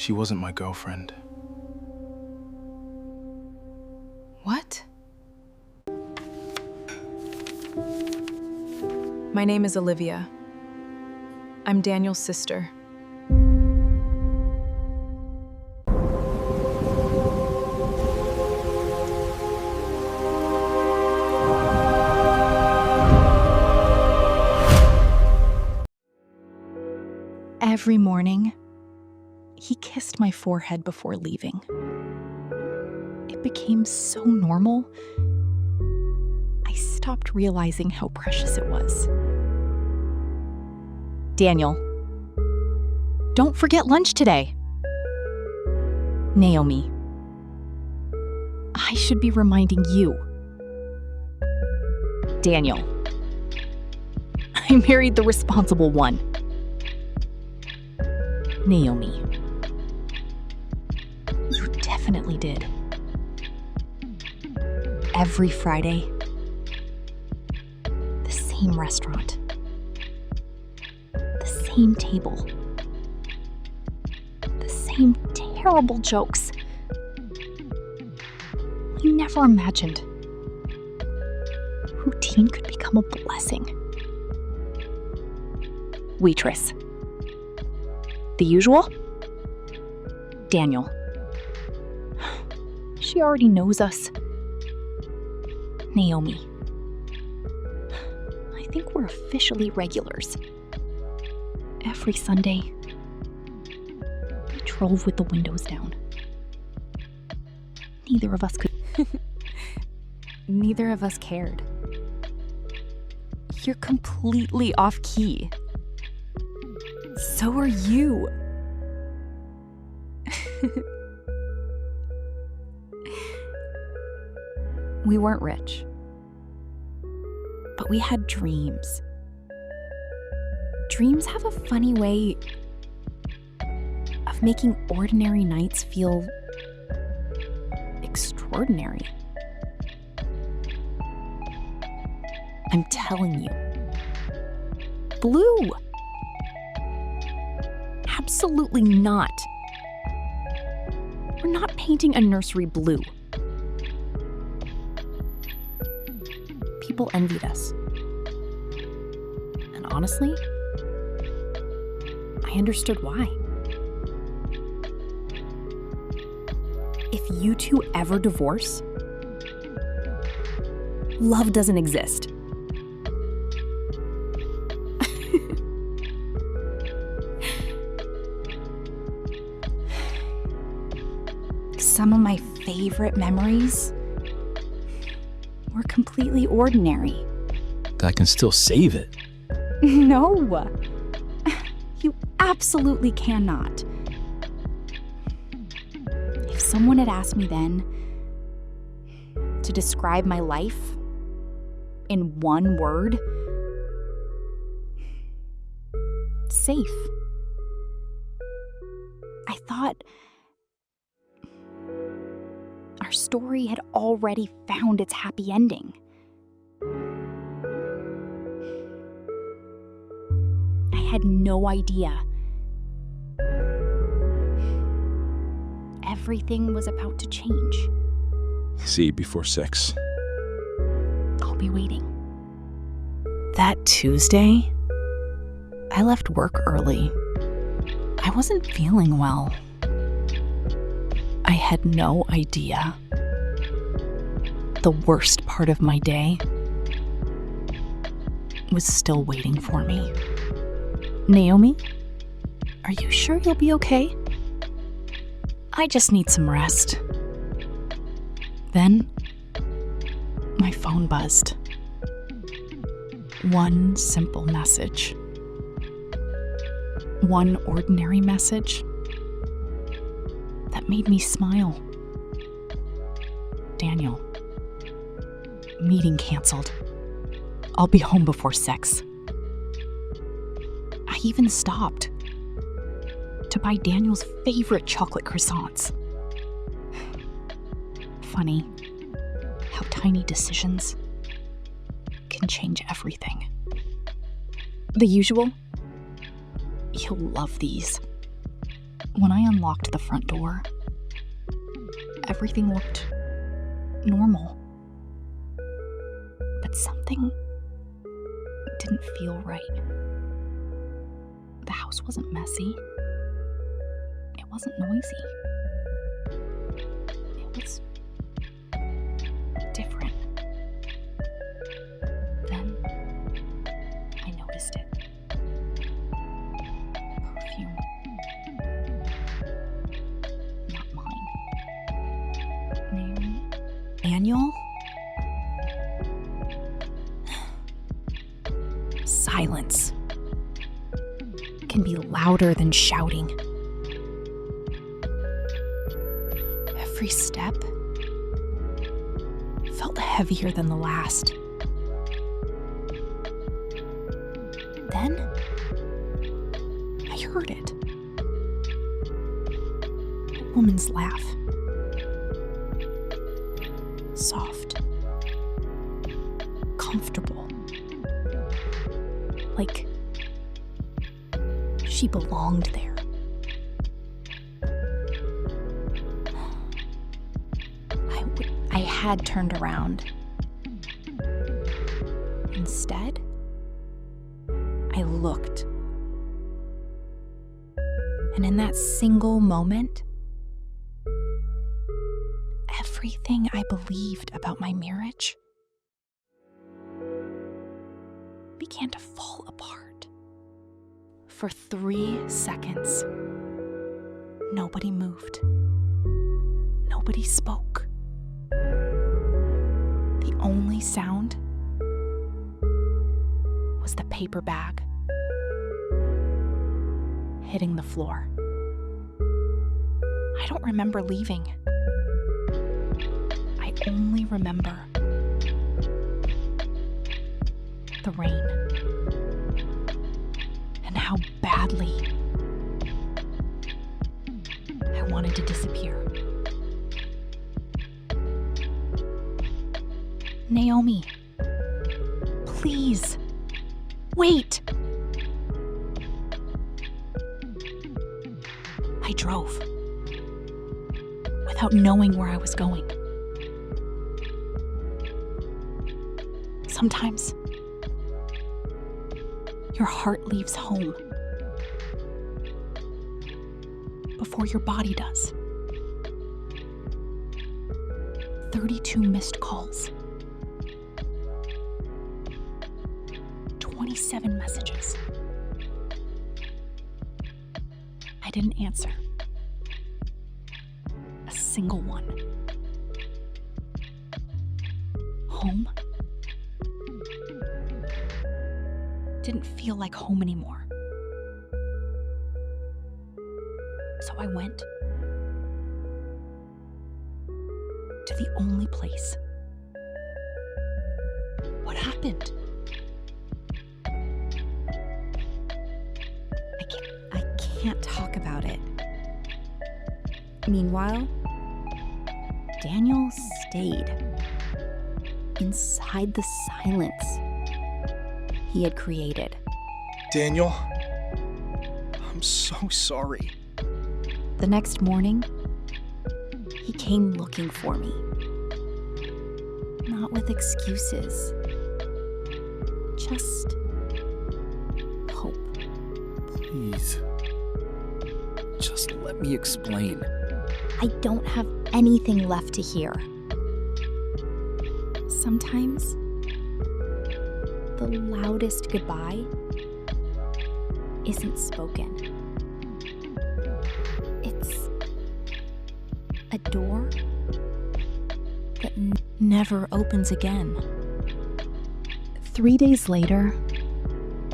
She wasn't my girlfriend. What? My name is Olivia. I'm Daniel's sister. Every morning, he kissed my forehead before leaving. It became so normal, I stopped realizing how precious it was. Daniel, don't forget lunch today. Naomi, I should be reminding you. Daniel, I married the responsible one. Naomi, you definitely did. Every Friday, the same restaurant, the same table, the same terrible jokes. We never imagined routine could become a blessing. Waitress. The usual? Daniel. She already knows us. Naomi. I think we're officially regulars. Every Sunday, we drove with the windows down. Neither of us could. Neither of us cared. You're completely off key. So are you. We weren't rich, but we had dreams. Dreams have a funny way of making ordinary nights feel extraordinary. I'm telling you. Blue. Absolutely not. We're not painting a nursery blue. People envied us. And honestly, I understood why. If you two ever divorce, love doesn't exist. Some of my favorite memories were completely ordinary. I can still save it. No, you absolutely cannot. If someone had asked me then to describe my life in one word, safe. I thought our story had already found its happy ending. I had no idea. Everything was about to change. See you before 6. I'll be waiting. That Tuesday, I left work early. I wasn't feeling well. I had no idea. The worst part of my day was still waiting for me. Naomi, are you sure you'll be okay? I just need some rest. Then, my phone buzzed. One simple message. One ordinary message that made me smile. Daniel, meeting canceled. I'll be home before 6. I even stopped to buy Daniel's favorite chocolate croissants. Funny how tiny decisions can change everything. The usual? You'll love these. When I unlocked the front door, everything looked normal. But something didn't feel right. The house wasn't messy. It wasn't noisy. It was different. Then I noticed it. Perfume. Not mine. Naomi? Daniel? Silence can be louder than shouting. Every step felt heavier than the last. Then I heard it. A woman's laugh. Soft. Comfortable. Like she belonged there. I had turned around. Instead, I looked. And in that single moment, everything I believed about my marriage began to fall apart. For 3 seconds, nobody moved. Nobody spoke. The only sound was the paper bag hitting the floor. I don't remember leaving. I only remember the rain and how badly I wanted to disappear. Naomi, please, wait. I drove without knowing where I was going. Sometimes your heart leaves home before your body does. 32 missed calls. 27 messages. I didn't answer a single one. Home didn't feel like home anymore. So I went to the only place. What happened? I can't talk about it. Meanwhile, Daniel stayed inside the silence he had created. Daniel, I'm so sorry. The next morning, he came looking for me. Not with excuses, just hope. Please, just let me explain. I don't have anything left to hear. Sometimes, the loudest goodbye isn't spoken. It's a door that never opens again. 3 days later,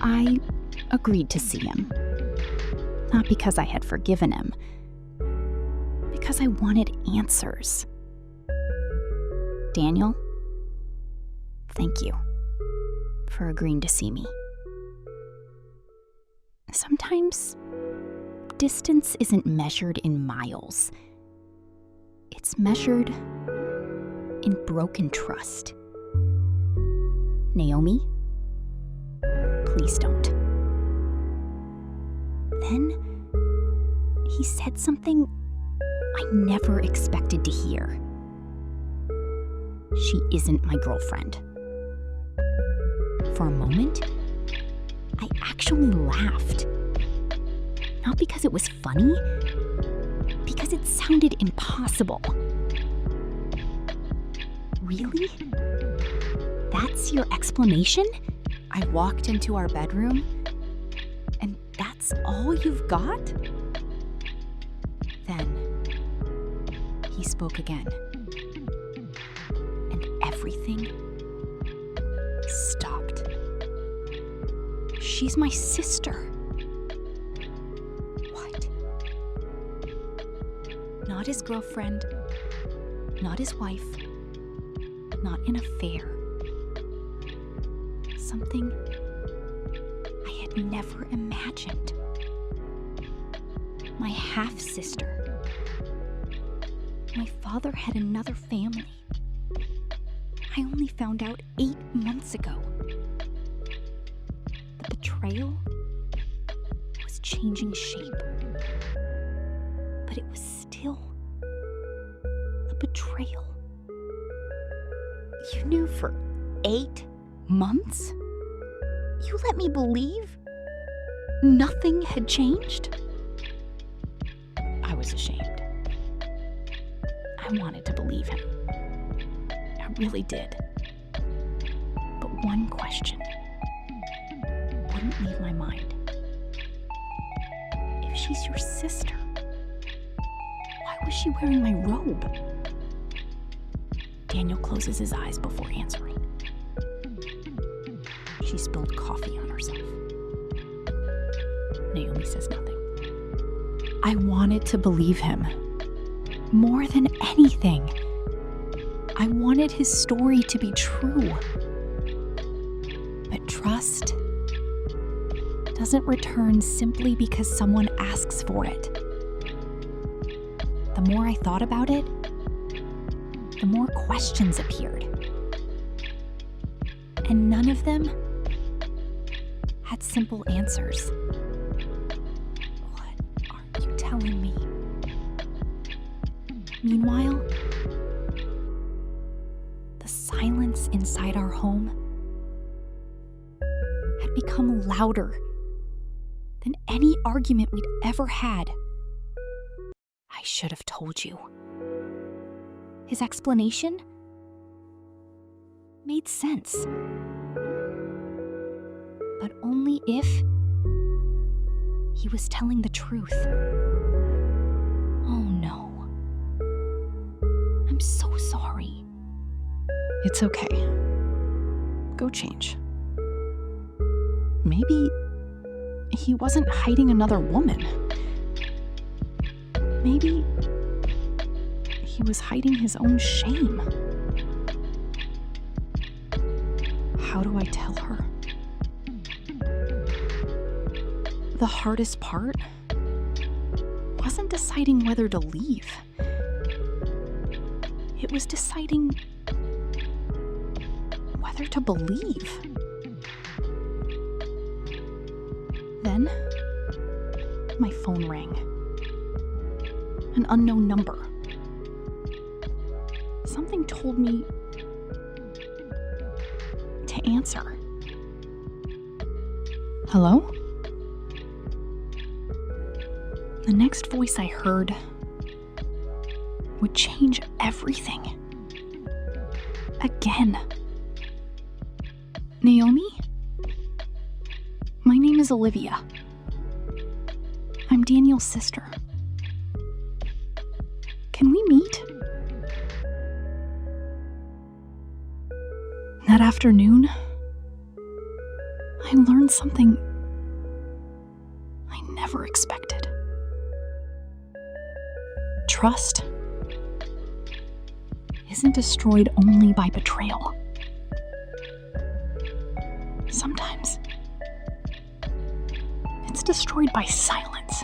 I agreed to see him. Not because I had forgiven him, because I wanted answers. Daniel, thank you for agreeing to see me. Sometimes distance isn't measured in miles. It's measured in broken trust. Naomi, please don't. Then He said something I never expected to hear. She isn't my girlfriend. For a moment, I actually laughed. Not because it was funny, because it sounded impossible. Really? That's your explanation? I walked into our bedroom, and that's all you've got? Then, he spoke again. And everything stopped. She's my sister. What? Not his girlfriend, not his wife, not an affair. Something I had never imagined. My half-sister. My father had another family. I only found out 8 months ago. The betrayal was changing shape. But it was still a betrayal. You knew for 8 months? You let me believe nothing had changed? I was ashamed. I wanted to believe him. I really did. But one question wouldn't leave my mind. If she's your sister, why was she wearing my robe? Daniel closes his eyes before answering. She spilled coffee on herself. Naomi says nothing. I wanted to believe him. More than anything, I wanted his story to be true. But trust doesn't return simply because someone asks for it. The more I thought about it, the more questions appeared. And none of them had simple answers. What are you telling me? Meanwhile, the silence inside our home had become louder than any argument we'd ever had. I should have told you. His explanation made sense. But only if he was telling the truth. Oh no. I'm so sorry. It's okay. Go change. Maybe he wasn't hiding another woman. Maybe he was hiding his own shame. How do I tell her? The hardest part wasn't deciding whether to leave. It was deciding whether to believe. Then, my phone rang. An unknown number. Something told me to answer. Hello? The next voice I heard would change everything. Again. Naomi? My name is Olivia. I'm Daniel's sister. Can we meet? That afternoon, I learned something I never expected. Trust isn't destroyed only by betrayal. Sometimes it's destroyed by silence.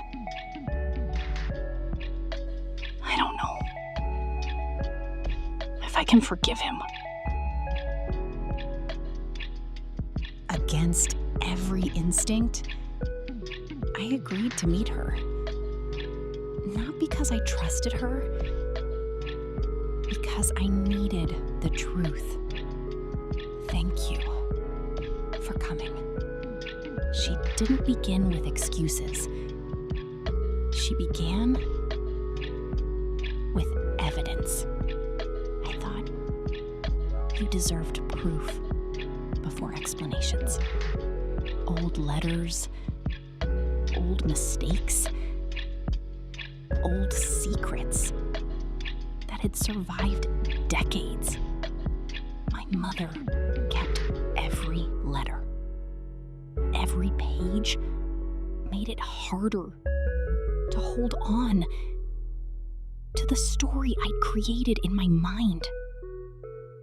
I don't know if I can forgive him. Against every instinct, I agreed to meet her. Not because I trusted her, because I needed the truth. Thank you for coming. She didn't begin with excuses. She began with evidence. I thought you deserved proof before explanations. Old letters, old mistakes, old secrets that had survived decades. My mother kept every letter. Every page made it harder to hold on to the story I'd created in my mind.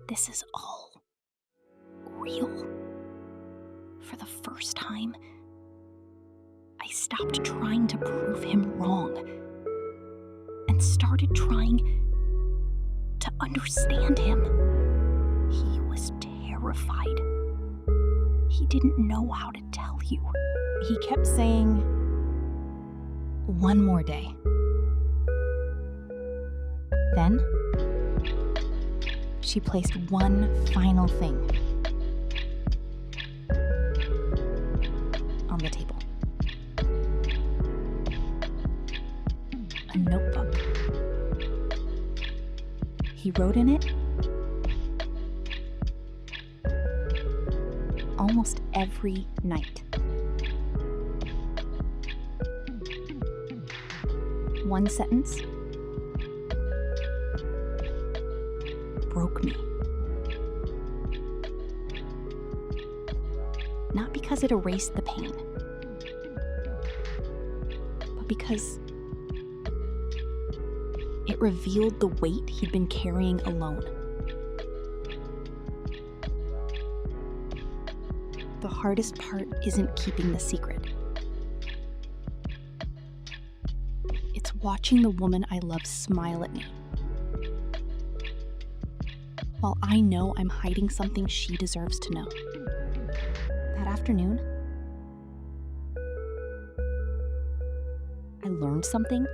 This is all real. For the first time, I stopped trying to prove him wrong and started trying to understand him. He was terrified. He didn't know how to tell you. He kept saying, "One more day." Then, she placed one final thing on the table. A notebook. He wrote in it almost every night. One sentence broke me. Not because it erased the pain, but because it revealed the weight he'd been carrying alone. The hardest part isn't keeping the secret. It's watching the woman I love smile at me, while I know I'm hiding something she deserves to know. That afternoon, I learned something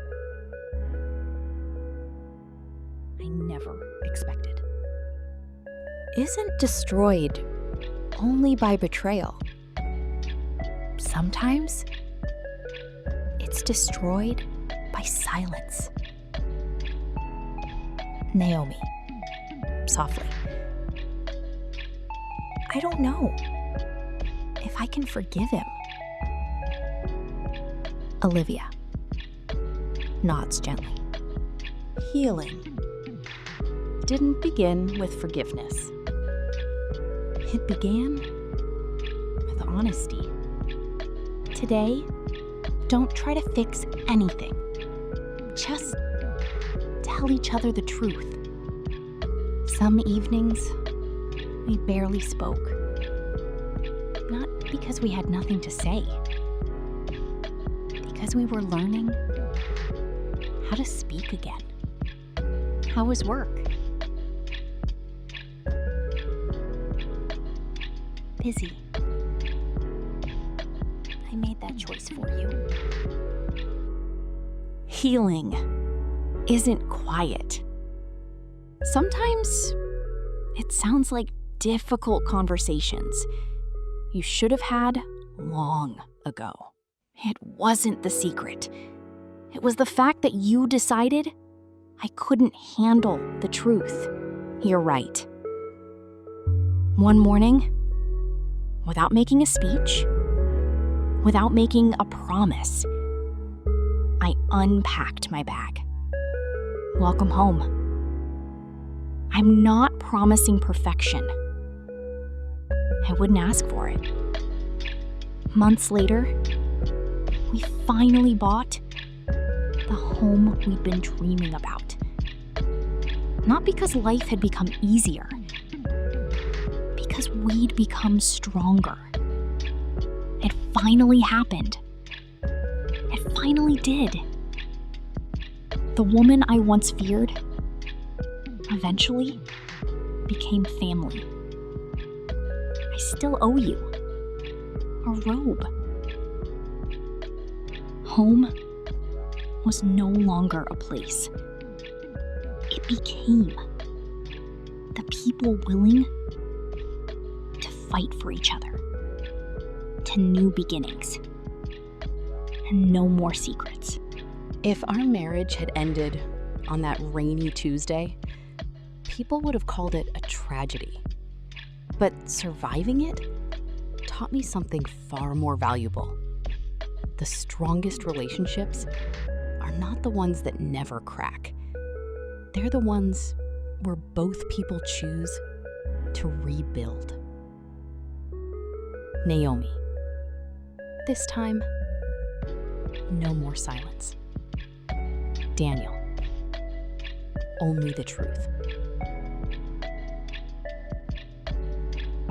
I never expected. Isn't destroyed only by betrayal. Sometimes it's destroyed by silence. Naomi, softly. I don't know if I can forgive him. Olivia nods gently. Healing didn't begin with forgiveness. It began with honesty. Today, don't try to fix anything. Just tell each other the truth. Some evenings, we barely spoke. Not because we had nothing to say, because we were learning how to speak again. How was work? Busy. I made that choice for you. Healing isn't quiet. Sometimes it sounds like difficult conversations you should have had long ago. It wasn't the secret. It was the fact that you decided I couldn't handle the truth. You're right. One morning, without making a speech, without making a promise, I unpacked my bag. Welcome home. I'm not promising perfection. I wouldn't ask for it. Months later, we finally bought the home we'd been dreaming about. Not because life had become easier, because we'd become stronger. It finally happened. It finally did. The woman I once feared eventually became family. I still owe you a robe. Home was no longer a place. It became the people willing to fight for each other, to new beginnings, and no more secrets. If our marriage had ended on that rainy Tuesday, people would have called it a tragedy. But surviving it taught me something far more valuable. The strongest relationships are not the ones that never crack. They're the ones where both people choose to rebuild. Naomi. This time, no more silence. Daniel. Only the truth.